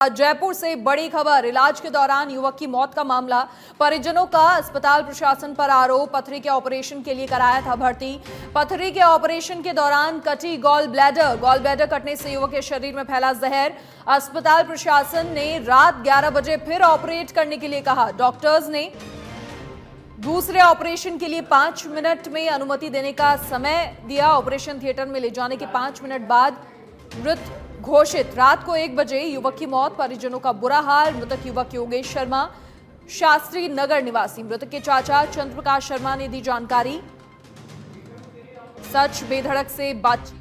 जयपुर से बड़ी खबर। इलाज के दौरान युवक की मौत का मामला। परिजनों का अस्पताल प्रशासन पर आरोप। पथरी के ऑपरेशन के लिए कराया था भर्ती। पथरी के ऑपरेशन के दौरान कटी गॉल ब्लैडर कटने से युवक के शरीर में फैला जहर। अस्पताल प्रशासन ने रात 11 बजे फिर ऑपरेट करने के लिए कहा। डॉक्टर्स ने दूसरे ऑपरेशन के लिए 5 मिनट में अनुमति देने का समय दिया। ऑपरेशन थिएटर में ले जाने के 5 मिनट बाद मृत घोषित। रात को 1 बजे युवक की मौत। परिजनों का बुरा हाल। मृतक युवक योगेश शर्मा शास्त्री नगर निवासी। मृतक के चाचा चंद्रप्रकाश शर्मा ने दी जानकारी। सच बेधड़क से बातचीत।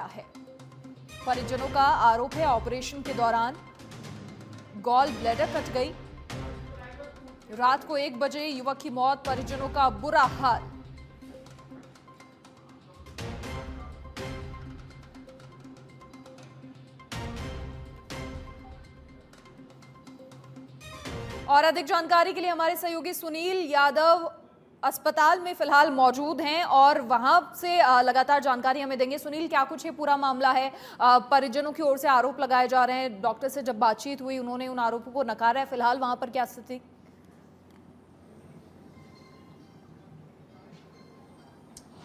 है परिजनों का आरोप है ऑपरेशन के दौरान गॉल ब्लैडर कट गई। रात को 1 बजे युवक की मौत। परिजनों का बुरा हाल। और अधिक जानकारी के लिए हमारे सहयोगी सुनील यादव अस्पताल में फिलहाल मौजूद हैं और वहां से लगातार जानकारी हमें देंगे। सुनील, क्या कुछ ये पूरा मामला है? परिजनों की ओर से आरोप लगाए जा रहे हैं। डॉक्टर से जब बातचीत हुई उन्होंने उन आरोपों को नकारा है। फिलहाल वहां पर क्या स्थिति?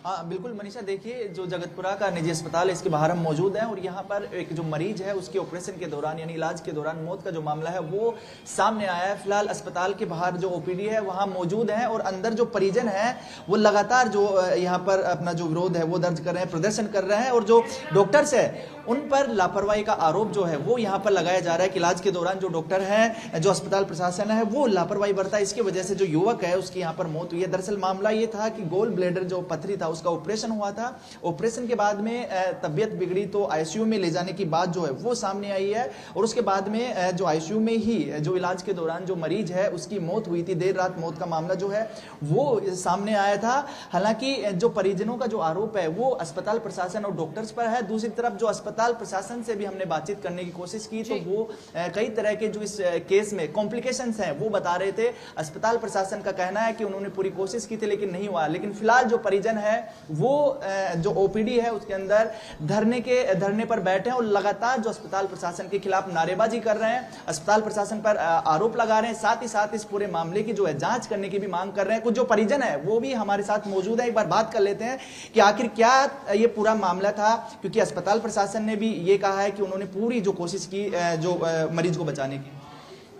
हाँ बिल्कुल मनीषा, देखिए जो जगतपुरा का निजी अस्पताल है इसके बाहर हम मौजूद हैं और यहाँ पर एक जो मरीज है उसके ऑपरेशन के दौरान यानी इलाज के दौरान मौत का जो मामला है वो सामने आया है। फिलहाल अस्पताल के बाहर जो ओपीडी है वहाँ मौजूद है और अंदर जो परिजन है वो लगातार जो यहाँ पर अपना जो विरोध है वो दर्ज कर रहे हैं, प्रदर्शन कर रहे हैं और जो डॉक्टर्स है उन पर लापरवाही का आरोप जो है वो यहाँ पर लगाया जा रहा है कि इलाज के दौरान जो डॉक्टर है, जो अस्पताल प्रशासन है वो लापरवाही बरता है। इसकी वजह से जो युवक है उसकी यहाँ पर मौत हुई है। दरअसल मामला ये था कि गोल ब्लैडर जो पथरी था उसका ऑपरेशन हुआ था। ऑपरेशन के बाद में तबियत बिगड़ी तो आईसीयू में ले जाने की बात जो है वो सामने आई है और उसके बाद में जो आईसीयू में ही जो इलाज के दौरान जो मरीज है उसकी मौत हुई थी। देर रात मौत का मामला जो है वो सामने आया था। हालांकि जो परिजनों का जो आरोप है वो अस्पताल प्रशासन और डॉक्टर्स पर है। दूसरी तरफ जो अस्पताल प्रशासन से भी हमने बातचीत करने की कोशिश की तो वो कई तरह के जो इस केस में कॉम्प्लिकेशंस हैं वो बता रहे थे। अस्पताल प्रशासन का कहना है कि उन्होंने पूरी कोशिश की थी लेकिन नहीं हुआ। लेकिन फिलहाल जो परिजन है वो जो ओपीडी है उसके अंदर धरने पर बैठे हैं और लगातार जो अस्पताल प्रशासन के खिलाफ नारेबाजी कर रहे हैं, अस्पताल प्रशासन पर आरोप लगा रहे हैं, साथ ही साथ इस पूरे मामले की जो है जांच करने की भी मांग कर रहे हैं। कुछ जो परिजन है वो भी हमारे साथ मौजूद है। एक बार बात कर लेते हैं कि आखिर क्या ये पूरा मामला था, क्योंकि अस्पताल प्रशासन ने भी ये कहा है कि उन्होंने पूरी जो कोशिश की जो मरीज को बचाने की।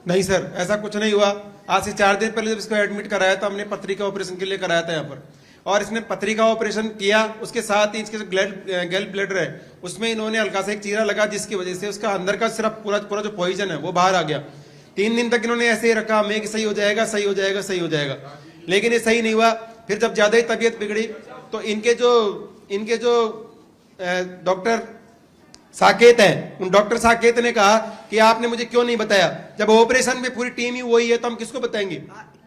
नहीं सर, ऐसा कुछ नहीं हुआ। आज से 4 दिन पहले जब इसको एडमिट कराया था हमने पथरी का ऑपरेशन के लिए कराया था यहाँ पर, और इसने पथरी का ऑपरेशन किया। उसके साथ ही इसके जो गैल ब्लैडर है उसमें इन्होंने हल्का सा एक चीरा लगा जिसकी वजह से उसका अंदर का सिर्फ पूरा जो पॉइजन है वो बाहर आ गया। 3 दिन तक इन्होंने ऐसे ही रखा हमें कि सही हो जाएगा सही हो जाएगा सही हो जाएगा, लेकिन ये सही नहीं हुआ। फिर जब ज्यादा ही तबीयत बिगड़ी तो इनके जो डॉक्टर साकेत है उन डॉक्टर साकेत ने कहा कि आपने मुझे क्यों नहीं बताया। जब ऑपरेशन में पूरी टीम ही वही है तो हम किसको बताएंगे?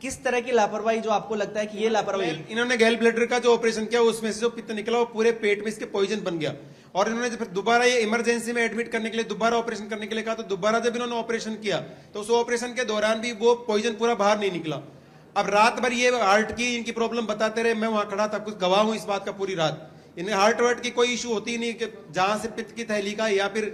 किस तरह की लापरवाही जो आपको लगता है कि ये लापरवाही? इन्होंने गैल ब्लैडर का जो ऑपरेशन किया उसमें से जो पित्त निकला वो पूरे पेट में इसके पॉइजन बन गया और इन्होंने जब दोबारा ये इमरजेंसी में एडमिट करने के लिए दोबारा ऑपरेशन करने के लिए कहा तो दोबारा जब इन्होंने ऑपरेशन किया तो उस ऑपरेशन के दौरान भी वो पॉइजन पूरा बाहर नहीं निकला। अब रात भर ये हार्ट की इनकी प्रॉब्लम बताते रहे। मैं वहां खड़ा था, कुछ गवाह हूं इस बात का पूरी रात। इन्हें हार्ट वर्ट की कोई इशू होती नहीं कि जहां से पित्त की थैली का या फिर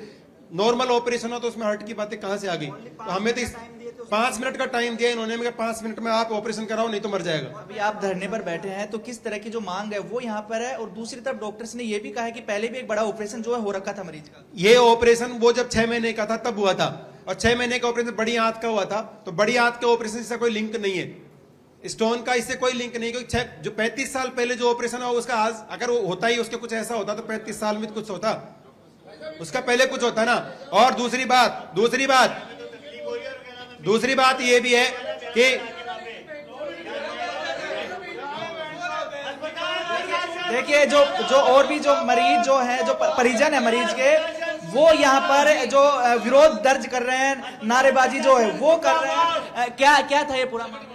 नॉर्मल ऑपरेशन हो तो उसमें हार्ट की बातें कहां से आ गई। तो हमें तो 5 मिनट का टाइम दिया इन्होंने, मैं 5 मिनट में आप ऑपरेशन कराओ नहीं तो मर जाएगा। अभी आप धरने पर बैठे हैं तो किस तरह की जो मांग है वो यहाँ पर है और दूसरी तरफ डॉक्टर्स ने ये भी कहा है कि पहले भी एक बड़ा ऑपरेशन जो है हो रखा था मरीज का। ये ऑपरेशन वो जब 6 महीने का था तब हुआ था और 6 महीने का ऑपरेशन बड़ी आंत का हुआ था। तो बड़ी आंत के ऑपरेशन से कोई लिंक नहीं है, स्टोन का इससे कोई लिंक नहीं। क्योंकि जो 35 साल पहले जो ऑपरेशन हुआ उसका आज अगर वो होता ही उसके कुछ ऐसा होता तो 35 साल में कुछ होता, उसका पहले कुछ होता ना। और दूसरी बात ये भी है कि देखिए जो और भी जो मरीज जो है जो परिजन है मरीज के वो यहाँ पर जो विरोध दर्ज कर रहे हैं, नारेबाजी जो है वो कर रहे हैं। क्या क्या था ये पूरा मामला?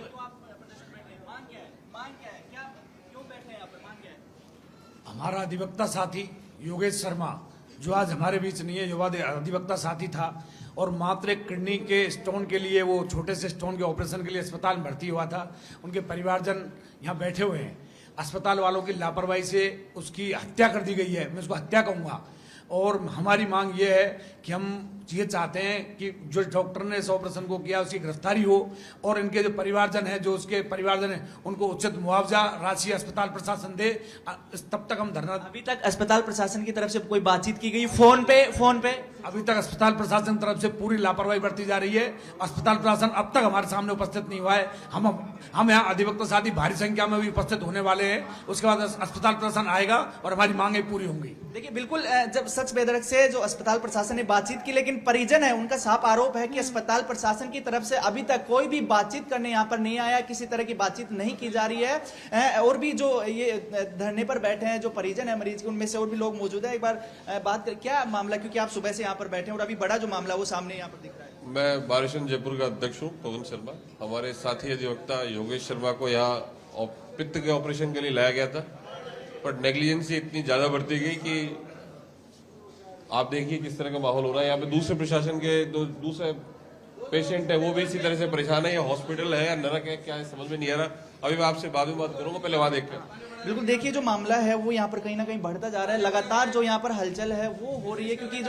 हमारा अधिवक्ता साथी योगेश शर्मा जो आज हमारे बीच नहीं है, युवा अधिवक्ता साथी था और मात्र एक किडनी के स्टोन के लिए, वो छोटे से स्टोन के ऑपरेशन के लिए अस्पताल में भर्ती हुआ था। उनके परिवारजन यहाँ बैठे हुए हैं। अस्पताल वालों की लापरवाही से उसकी हत्या कर दी गई है, मैं उसको हत्या कहूँगा। और हमारी मांग ये है कि हम ये चाहते हैं कि जो डॉक्टर ने इस ऑपरेशन को किया उसकी गिरफ्तारी हो और इनके जो परिवारजन है, जो उसके परिवारजन है, उनको उचित मुआवजा राशि अस्पताल प्रशासन दे। तब तक हम धरना। अभी तक अस्पताल प्रशासन की तरफ से कोई बातचीत की गई? फोन पे अभी तक अस्पताल प्रशासन की तरफ से पूरी लापरवाही बरती जा रही है। अस्पताल प्रशासन अब तक हमारे सामने उपस्थित नहीं हुआ है। हम यहाँ अधिवक्ता साथी भारी संख्या में भी उपस्थित होने वाले हैं। उसके बाद अस्पताल प्रशासन आएगा और हमारी मांगे पूरी होंगी। देखिए, बिल्कुल जब सच बेदरक से जो अस्पताल प्रशासन ने बातचीत की, लेकिन परिजन है उनका साफ आरोप है कि अस्पताल प्रशासन की तरफ से अभी तक कोई भी बातचीत करने यहाँ पर नहीं आया, किसी तरह की बातचीत नहीं की जा रही है। और भी जो ये धरने पर बैठे हैं जो परिजन है मरीज के, उनमें से और भी लोग मौजूद है। एक बार बात कर, क्या मामला, क्योंकि आप सुबह से यहाँ पर बैठे हैं और अभी बड़ा जो मामला वो सामने यहाँ पर दिख रहा है। मैं बारिशन जयपुर का अध्यक्ष हूँ, पवन शर्मा। हमारे साथी अधिवक्ता योगेश शर्मा को यहाँ पित्त के ऑपरेशन के लिए लाया गया था, पर नेग्लिजेंसी इतनी ज्यादा बढ़ती गई कि आप देखिए किस तरह का माहौल हो रहा है। यहाँ पे दूसरे प्रशासन के दूसरे पेशेंट है, वो भी इसी तरह से परेशान है। ये हॉस्पिटल है या नरक है, क्या है समझ में नहीं आ रहा। अभी मैं आपसे बाद में बात करूंगा, पहले वहां देखकर। बिल्कुल, देखिए जो मामला है वो यहाँ पर कहीं ना कहीं बढ़ता जा रहा है। लगातार जो यहाँ पर हलचल है वो हो रही है, क्योंकि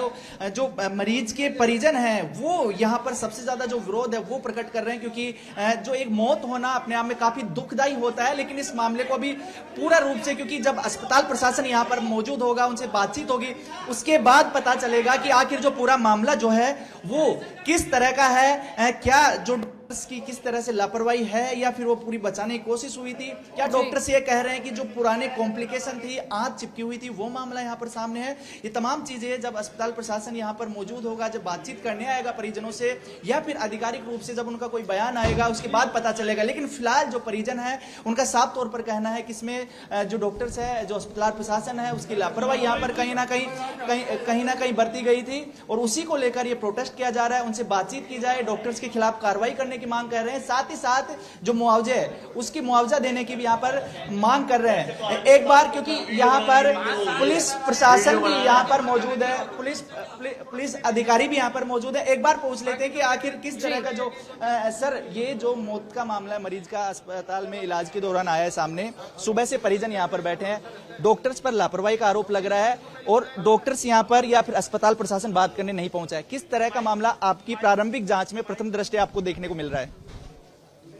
जो मरीज के परिजन हैं वो यहाँ पर सबसे ज्यादा जो विरोध है वो प्रकट कर रहे हैं, क्योंकि जो एक मौत होना अपने आप में काफी दुखदायी होता है। लेकिन इस मामले को अभी पूरा रूप से, क्योंकि जब अस्पताल प्रशासन यहाँ पर मौजूद होगा, उनसे बातचीत होगी, उसके बाद पता चलेगा कि आखिर जो पूरा मामला जो है वो किस तरह का है। क्या जो की किस तरह से लापरवाही है या फिर वो पूरी बचाने की कोशिश हुई थी, क्या डॉक्टर्स ये कह रहे हैं कि जो पुराने कॉम्प्लिकेशन थी, आंत चिपकी हुई थी, वो मामला यहाँ पर सामने है। ये तमाम चीजें जब अस्पताल प्रशासन यहाँ पर मौजूद होगा, जब बातचीत करने आएगा परिजनों से या फिर आधिकारिक रूप से जब उनका कोई बयान आएगा, उसके बाद पता चलेगा। लेकिन फिलहाल जो परिजन है उनका साफ तौर पर कहना है कि इसमें जो डॉक्टर्स है, जो अस्पताल प्रशासन है, उसकी लापरवाही यहाँ पर कहीं ना कहीं बरती गई थी और उसी को लेकर ये प्रोटेस्ट किया जा रहा है। उनसे बातचीत की जाए, डॉक्टर्स के खिलाफ कार्रवाई करने की मांग कर रहे हैं। साथ ही साथ जो मुआवजे है उसकी मुआवजा देने की भी यहाँ पर मांग कर रहे हैं। एक बार, क्योंकि यहाँ पर पुलिस प्रशासन भी यहाँ पर मौजूद है, पुलिस अधिकारी भी यहाँ पर मौजूद है। एक बार पूछ लेते हैं कि आखिर किस तरह का जो सर, ये जो मौत का मामला है, मरीज का अस्पताल में इलाज के दौरान आया है सामने, सुबह से परिजन यहाँ पर बैठे हैं, डॉक्टर्स पर लापरवाही का आरोप लग रहा है और डॉक्टर्स यहाँ पर या फिर अस्पताल प्रशासन बात करने नहीं पहुंचा है। किस तरह का मामला आपकी प्रारंभिक जांच में प्रथम दृष्टया आपको देखने को मिल रहा है?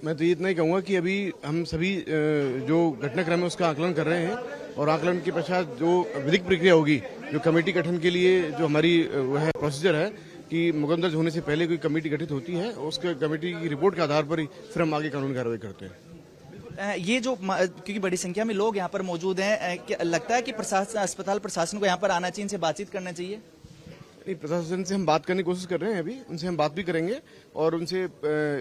मैं तो ये इतना ही कहूँगा कि अभी हम सभी जो घटनाक्रम है उसका आकलन कर रहे हैं और आकलन के पश्चात जो विधिक प्रक्रिया होगी, जो कमेटी गठन के लिए जो हमारी वह प्रोसीजर है कि मुकदमा दर्ज होने से पहले कोई कमेटी गठित होती है, उसके कमेटी की रिपोर्ट के आधार पर ही फिर हम आगे कानूनी कार्रवाई करते हैं। ये जो, क्योंकि बड़ी संख्या में लोग यहाँ पर मौजूद हैं, क्या लगता है कि प्रशासन, अस्पताल प्रशासन को यहाँ पर आना चाहिए, इनसे बातचीत करना चाहिए? नहीं, प्रशासन से हम बात करने की कोशिश कर रहे हैं, अभी उनसे हम बात भी करेंगे और उनसे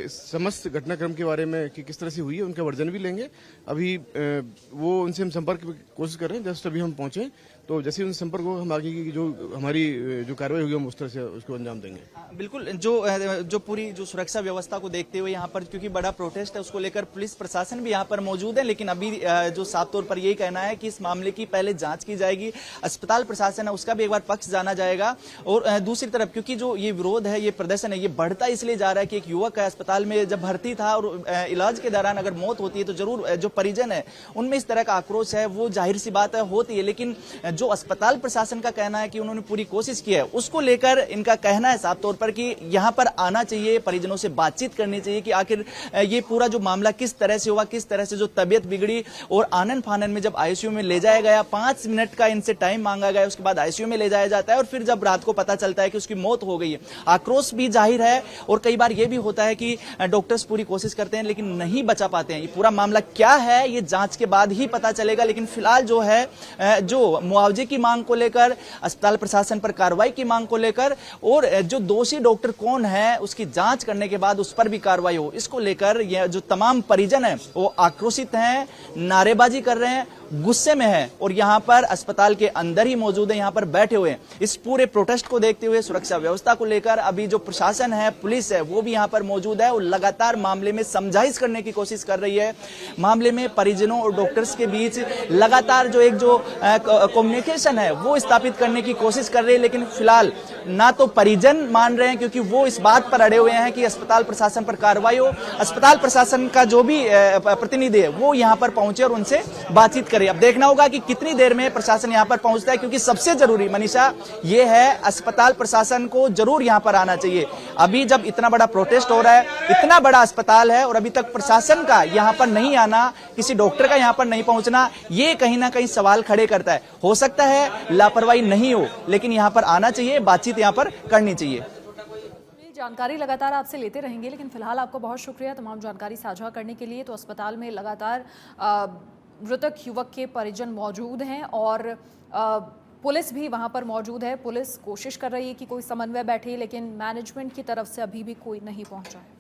समस्त घटनाक्रम के बारे में कि किस तरह से हुई है उनका वर्जन भी लेंगे। अभी वो उनसे हम संपर्क की कोशिश कर रहे हैं। जस्ट अभी हम पहुंचे तो जैसे उनसे संपर्क हो, हम आगे की जो हमारी जो कार्रवाई होगी हम उस तरह से उसको अंजाम देंगे। बिल्कुल, जो पूरी जो सुरक्षा व्यवस्था को देखते हुए यहाँ पर, क्योंकि बड़ा प्रोटेस्ट है, उसको लेकर पुलिस प्रशासन भी यहाँ पर मौजूद है। लेकिन अभी जो साफ तौर पर यही कहना है कि इस मामले की पहले जांच की जाएगी, अस्पताल प्रशासन है उसका भी एक बार पक्ष जाना जाएगा। और दूसरी तरफ, क्योंकि जो ये विरोध है, ये प्रदर्शन है, ये बढ़ता इसलिए जा रहा है कि एक युवक है, अस्पताल में जब भर्ती था और इलाज के दौरान अगर मौत होती है तो जरूर जो परिजन है उनमें इस तरह का आक्रोश है, वो जाहिर सी बात है होती है। लेकिन जो अस्पताल प्रशासन का कहना है कि उन्होंने पूरी कोशिश की है, उसको लेकर इनका कहना है साफ तौर पर कि यहाँ पर आना चाहिए, परिजनों से बातचीत करनी चाहिए कि आखिर ये पूरा जो मामला किस तरह से हुआ, किस तरह से जो तबियत बिगड़ी और आनन फानन में जब आईसीयू में ले जाया गया, 5 मिनट का इनसे टाइम मांगा गया, उसके बाद आईसीयू में ले जाया जाता है और फिर जब रात को पता चलता है कि उसकी मौत हो गई है, आक्रोश भी जाहिर है। और कई बार यह भी होता है कि डॉक्टर्स पूरी कोशिश करते हैं लेकिन नहीं बचा पाते हैं। ये पूरा मामला क्या है ये जांच के बाद ही पता चलेगा। लेकिन फिलहाल जो है, जो मुआवजे की मांग को लेकर, अस्पताल प्रशासन पर कार्रवाई की मांग को लेकर और जो दोषी डॉक्टर कौन है उसकी जांच करने के बाद उस पर भी कार्रवाई हो, इसको लेकर यह जो तमाम परिजन है वो आक्रोशित हैं, नारेबाजी कर रहे हैं गुस्से में है और यहाँ पर अस्पताल के अंदर ही मौजूद है, यहाँ पर बैठे हुए हैं। इस पूरे प्रोटेस्ट को देखते हुए सुरक्षा व्यवस्था को लेकर अभी जो प्रशासन है, पुलिस है, वो भी यहाँ पर मौजूद है और लगातार मामले में समझाइश करने की कोशिश कर रही है। मामले में परिजनों और डॉक्टर्स के बीच लगातार जो कम्युनिकेशन है वो स्थापित करने की कोशिश कर रही है, लेकिन फिलहाल ना तो परिजन मान रहे हैं, क्योंकि वो इस बात पर अड़े हुए हैं कि अस्पताल प्रशासन पर कार्रवाई हो। अस्पताल प्रशासन का जो भी प्रतिनिधि है वो यहाँ पर पहुंचे और उनसे बातचीत करे। अब देखना होगा कि कितनी देर में प्रशासन यहाँ पर पहुंचता है, क्योंकि सबसे जरूरी मनीषा ये है, अस्पताल प्रशासन को जरूर यहाँ पर आना चाहिए। अभी जब इतना बड़ा प्रोटेस्ट हो रहा है, इतना बड़ा अस्पताल है और अभी तक प्रशासन का यहाँ पर नहीं आना, किसी डॉक्टर का यहाँ पर नहीं पहुंचना, ये कहीं ना कहीं सवाल खड़े करता है। हो सकता है लापरवाही नहीं हो, लेकिन यहाँ पर आना चाहिए, बातचीत यहाँ पर करनी चाहिए। जानकारी लगातार आपसे लेते रहेंगे, लेकिन फिलहाल आपको बहुत शुक्रिया तमाम जानकारी साझा करने के लिए। तो अस्पताल में लगातार मृतक युवक के परिजन मौजूद हैं और पुलिस भी वहां पर मौजूद है। पुलिस कोशिश कर रही है कि कोई समन्वय बैठे, लेकिन मैनेजमेंट की तरफ से अभी भी कोई नहीं पहुंचा है।